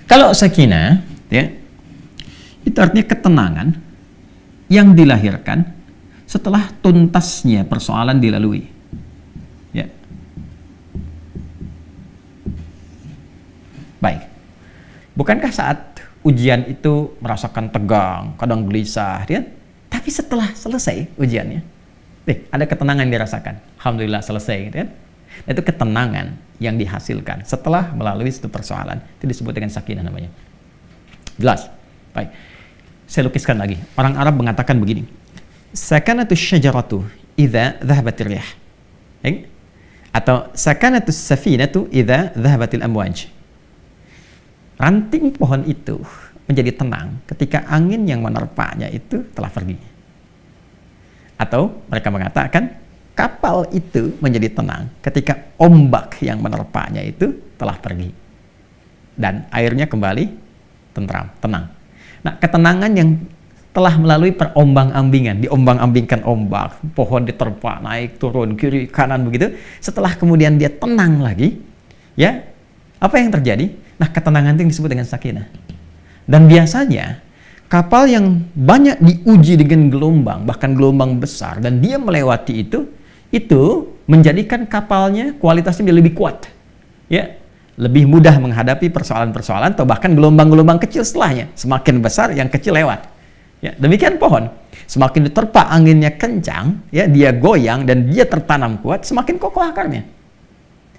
Kalau sakinah, ya, itu artinya ketenangan yang dilahirkan setelah tuntasnya persoalan dilalui. Ya. Baik. Bukankah saat ujian itu merasakan tegang, kadang gelisah, ya? Tapi setelah selesai ujiannya, ada ketenangan yang dirasakan. Alhamdulillah selesai, gitu kan? Itu ketenangan yang dihasilkan setelah melalui satu persoalan. Itu disebut dengan sakinah namanya. Jelas? Baik. Saya lukiskan lagi. Orang Arab mengatakan begini. Sakanatus syajaratu idza dhahabatir rih. Atau sakanatus safinatu idza dhahabatil amwaj. Ranting pohon itu menjadi tenang ketika angin yang menerpanya itu telah pergi. Atau mereka mengatakan kapal itu menjadi tenang ketika ombak yang menerpanya itu telah pergi. Dan airnya kembali tentram, tenang. Nah, ketenangan yang telah melalui perombang-ambingan, diombang-ambingkan ombak, pohon diterpa, naik, turun, kiri, kanan begitu. Setelah kemudian dia tenang lagi, ya, apa yang terjadi? Nah, ketenangan itu yang disebut dengan sakinah. Dan biasanya kapal yang banyak diuji dengan gelombang, bahkan gelombang besar, dan dia melewati itu menjadikan kapalnya kualitasnya lebih kuat, ya, lebih mudah menghadapi persoalan-persoalan atau bahkan gelombang-gelombang kecil setelahnya. Semakin besar, yang kecil lewat. Ya, demikian pohon, semakin diterpa anginnya kencang, ya, dia goyang dan dia tertanam kuat, semakin kokoh akarnya.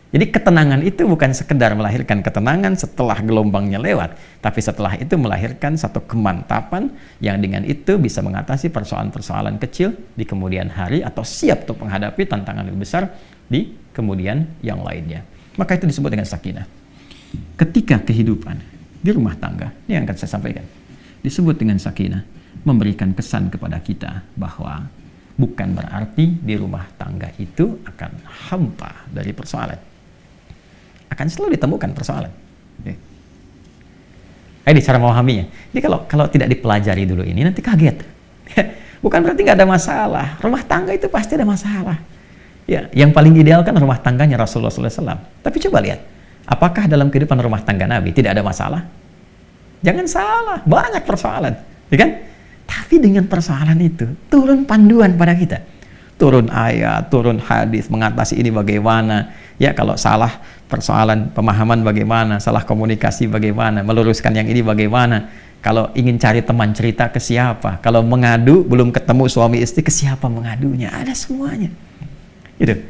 Jadi ketenangan itu bukan sekedar melahirkan ketenangan setelah gelombangnya lewat, tapi setelah itu melahirkan satu kemantapan yang dengan itu bisa mengatasi persoalan-persoalan kecil di kemudian hari atau siap untuk menghadapi tantangan lebih besar di kemudian yang lainnya. Maka itu disebut dengan sakinah. Ketika kehidupan di rumah tangga, ini yang akan saya sampaikan, disebut dengan sakinah, memberikan kesan kepada kita bahwa bukan berarti di rumah tangga itu akan hampa dari persoalan. Akan selalu ditemukan persoalan. Ini cara memahaminya. Jadi kalau tidak dipelajari dulu ini, nanti kaget. Bukan berarti nggak ada masalah. Rumah tangga itu pasti ada masalah. Ya, yang paling ideal kan rumah tangganya Rasulullah SAW. Tapi coba lihat, apakah dalam kehidupan rumah tangga Nabi tidak ada masalah? Jangan salah, banyak persoalan, ya kan? Tapi dengan persoalan itu turun panduan pada kita. Turun ayat, turun hadis, mengatasi ini bagaimana. Ya, kalau salah persoalan pemahaman bagaimana, salah komunikasi bagaimana, meluruskan yang ini bagaimana. Kalau ingin cari teman cerita ke siapa, kalau mengadu belum ketemu suami istri ke siapa mengadunya, ada semuanya. Gitu.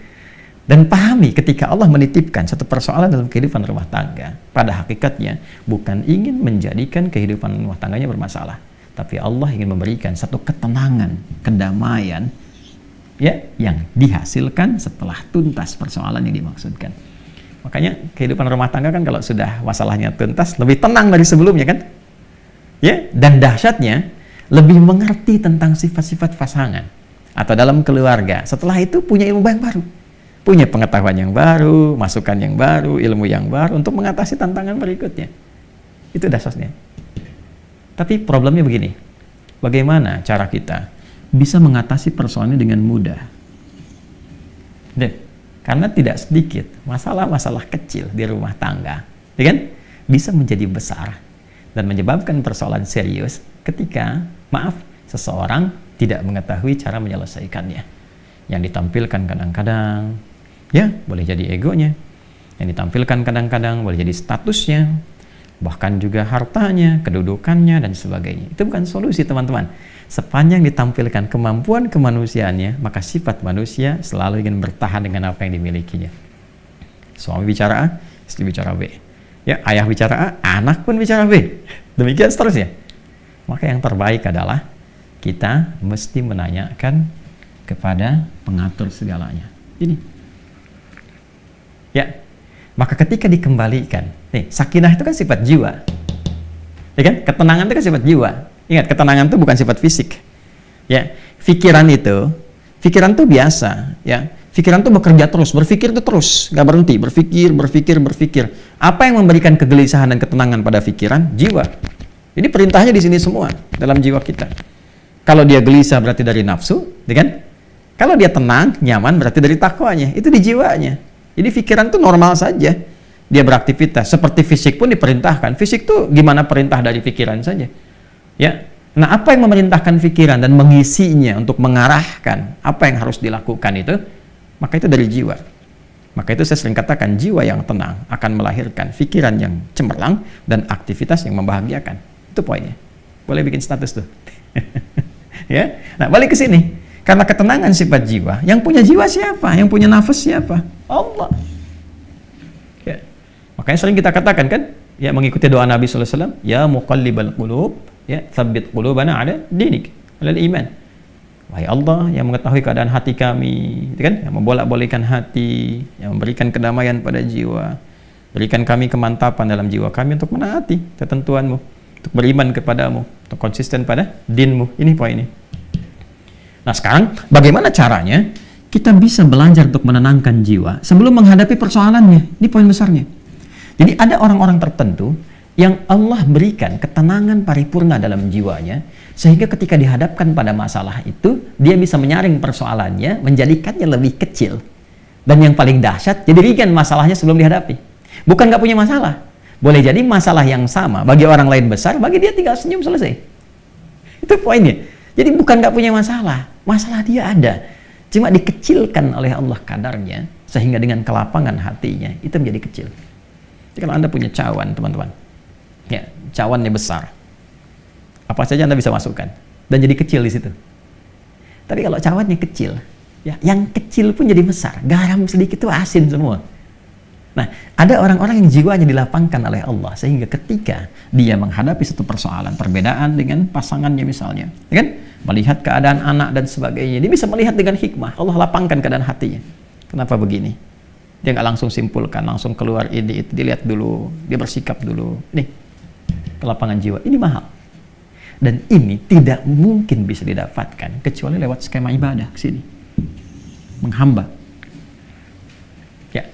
Dan pahami ketika Allah menitipkan satu persoalan dalam kehidupan rumah tangga, pada hakikatnya bukan ingin menjadikan kehidupan rumah tangganya bermasalah, tapi Allah ingin memberikan satu ketenangan, kedamaian, ya, yang dihasilkan setelah tuntas persoalan yang dimaksudkan. Makanya kehidupan rumah tangga kan kalau sudah masalahnya tuntas lebih tenang dari sebelumnya kan, ya, dan dahsyatnya lebih mengerti tentang sifat-sifat pasangan atau dalam keluarga. Setelah itu punya ilmu yang baru, punya pengetahuan yang baru, masukan yang baru, ilmu yang baru untuk mengatasi tantangan berikutnya. Itu dahsyatnya. Tapi problemnya begini, bagaimana cara kita bisa mengatasi persoalan ini dengan mudah? Karena tidak sedikit masalah-masalah kecil di rumah tangga, ya kan, bisa menjadi besar dan menyebabkan persoalan serius ketika, maaf, seseorang tidak mengetahui cara menyelesaikannya. Yang ditampilkan kadang-kadang, ya, boleh jadi egonya. Yang ditampilkan kadang-kadang boleh jadi statusnya, bahkan juga hartanya, kedudukannya, dan sebagainya. Itu bukan solusi, teman-teman. Sepanjang ditampilkan kemampuan kemanusiaannya, maka sifat manusia selalu ingin bertahan dengan apa yang dimilikinya. Suami bicara A, istri bicara B. Ya, ayah bicara A, anak pun bicara B. Demikian seterusnya. Maka yang terbaik adalah kita mesti menanyakan kepada pengatur segalanya. Ini. Ya. Maka ketika dikembalikan, sakinah itu kan sifat jiwa. Ya kan? Ketenangan itu kan sifat jiwa. Ingat, ketenangan itu bukan sifat fisik. Ya, pikiran itu biasa, ya. Pikiran itu bekerja terus, berpikir itu terus, nggak berhenti, berpikir. Apa yang memberikan kegelisahan dan ketenangan pada pikiran? Jiwa. Jadi perintahnya di sini semua, dalam jiwa kita. Kalau dia gelisah berarti dari nafsu, ya kan? Kalau dia tenang, nyaman berarti dari takwanya. Itu di jiwanya. Jadi pikiran itu normal saja. dia beraktivitas. Seperti fisik pun diperintahkan. Fisik tuh gimana perintah dari pikiran saja. Ya. Nah, apa yang memerintahkan pikiran dan mengisinya untuk mengarahkan apa yang harus dilakukan itu, maka itu dari jiwa. Maka itu saya sering katakan, jiwa yang tenang akan melahirkan pikiran yang cemerlang dan aktivitas yang membahagiakan. Itu poinnya. Boleh bikin status tuh. Ya. Nah, balik ke sini. Karena ketenangan sifat jiwa, yang punya jiwa siapa? Yang punya nafas siapa? Allah. Ya. Makanya sering kita katakan kan, ya mengikuti doa Nabi sallallahu alaihi wasallam, ya muqallibal qulub, ya tsabbit qulubana ala dinik, ala iman. Wahai Allah yang mengetahui keadaan hati kami, gitu kan? Yang membolak-balikkan hati, yang memberikan kedamaian pada jiwa, berikan kami kemantapan dalam jiwa kami untuk menaati ketentuanmu, untuk beriman kepadamu, untuk konsisten pada dinmu. Ini poinnya. Nah, sekarang bagaimana caranya kita bisa belajar untuk menenangkan jiwa sebelum menghadapi persoalannya? Ini poin besarnya. Jadi ada orang-orang tertentu yang Allah berikan ketenangan paripurna dalam jiwanya, sehingga ketika dihadapkan pada masalah itu, dia bisa menyaring persoalannya, menjadikannya lebih kecil. Dan yang paling dahsyat, jadi ringan masalahnya sebelum dihadapi. Bukan nggak punya masalah. Boleh jadi masalah yang sama, bagi orang lain besar, bagi dia tinggal senyum selesai. Itu poinnya. Jadi bukan nggak punya masalah, masalah dia ada. Cuma dikecilkan oleh Allah kadarnya, sehingga dengan kelapangan hatinya, itu menjadi kecil. Jadi kalau Anda punya cawan, teman-teman, ya, cawannya besar, apa saja Anda bisa masukkan dan jadi kecil di situ. Tapi kalau cawannya kecil, ya, yang kecil pun jadi besar. Garam sedikit itu asin semua. Nah, ada orang-orang yang jiwanya dilapangkan oleh Allah sehingga ketika dia menghadapi satu persoalan, perbedaan dengan pasangannya misalnya, ya kan? Melihat keadaan anak dan sebagainya, dia bisa melihat dengan hikmah. Allah lapangkan keadaan hatinya. Kenapa begini? Dia nggak langsung simpulkan, langsung keluar ini itu, dilihat dulu, dia bersikap dulu. Nih, kelapangan jiwa ini mahal. Dan ini tidak mungkin bisa didapatkan kecuali lewat skema ibadah ke sini. Menghamba. Ya.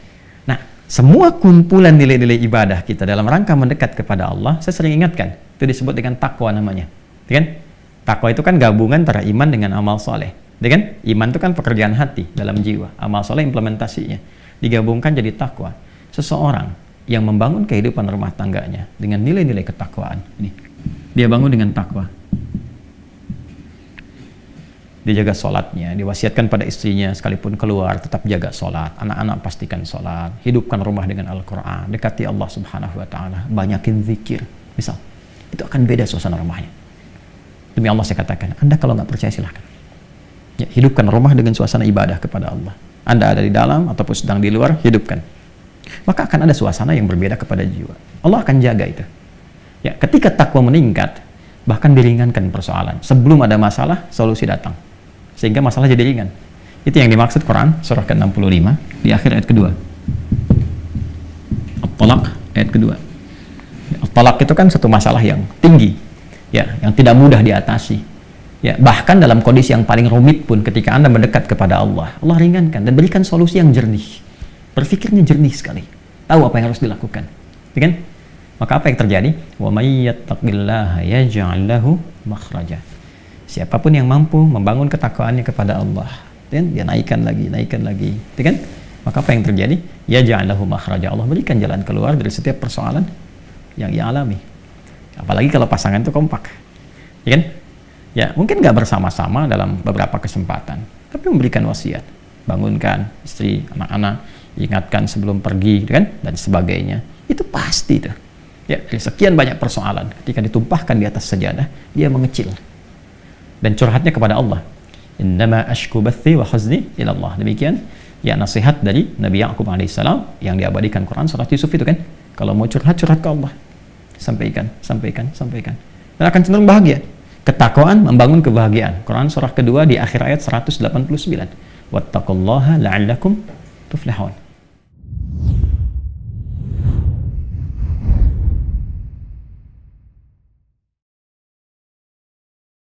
Nah, semua kumpulan nilai-nilai ibadah kita dalam rangka mendekat kepada Allah, saya sering ingatkan, itu disebut dengan takwa namanya. Ya kan? Takwa itu kan gabungan antara iman dengan amal soleh. Ya kan? Iman itu kan pekerjaan hati dalam jiwa, amal soleh implementasinya. Digabungkan jadi takwa. Seseorang yang membangun kehidupan rumah tangganya dengan nilai-nilai ketakwaan. Ini. Dia bangun dengan takwa. Dia jaga sholatnya, diwasiatkan pada istrinya sekalipun keluar tetap jaga sholat, anak-anak pastikan sholat, hidupkan rumah dengan Al-Quran, dekati Allah Subhanahu Wa Taala, banyakin zikir, misal, itu akan beda suasana rumahnya. Demi Allah saya katakan, Anda kalau nggak percaya silahkan, ya, hidupkan rumah dengan suasana ibadah kepada Allah. Anda ada di dalam ataupun sedang di luar, hidupkan, maka akan ada suasana yang berbeda kepada jiwa. Allah akan jaga itu. Ya, ketika takwa meningkat, bahkan diringankan persoalan. Sebelum ada masalah, solusi datang. Sehingga masalah jadi ringan. Itu yang dimaksud Quran, surah ke-65, di akhir ayat kedua. At-Talaq, ayat kedua. At-Talaq itu kan satu masalah yang tinggi, ya, yang tidak mudah diatasi. Ya, bahkan dalam kondisi yang paling rumit pun, ketika Anda mendekat kepada Allah, Allah ringankan dan berikan solusi yang jernih. Berpikirnya jernih sekali. Tahu apa yang harus dilakukan. Ya kan? Maka apa yang terjadi? Wa may yattaqillaha yaj'al lahu makhraja. Siapapun yang mampu membangun ketakwaannya kepada Allah, dan dia naikkan lagi, ya kan? Maka apa yang terjadi? Yaj'al lahu makhraja. Allah berikan jalan keluar dari setiap persoalan yang ia alami. Apalagi kalau pasangan itu kompak. Ya kan? Ya, mungkin nggak bersama-sama dalam beberapa kesempatan, tapi memberikan wasiat, bangunkan istri, anak-anak, ingatkan sebelum pergi, kan? Dan sebagainya. Itu pasti tuh. Ya, dari sekian banyak persoalan, ketika ditumpahkan di atas sajadah, dia mengecil dan curhatnya kepada Allah. Innama ashku bathi wa huzni ila Allah. Demikian ya nasihat dari Nabi Ya'qub alaihissalam yang diabadikan Quran surat Yusuf itu kan. Kalau mau curhat, curhat ke Allah. Sampaikan. Dan akan cenderung bahagia. Ketakwaan membangun kebahagiaan. Quran surah kedua di akhir ayat 189. Wattaqullaha la'allakum tuflihun.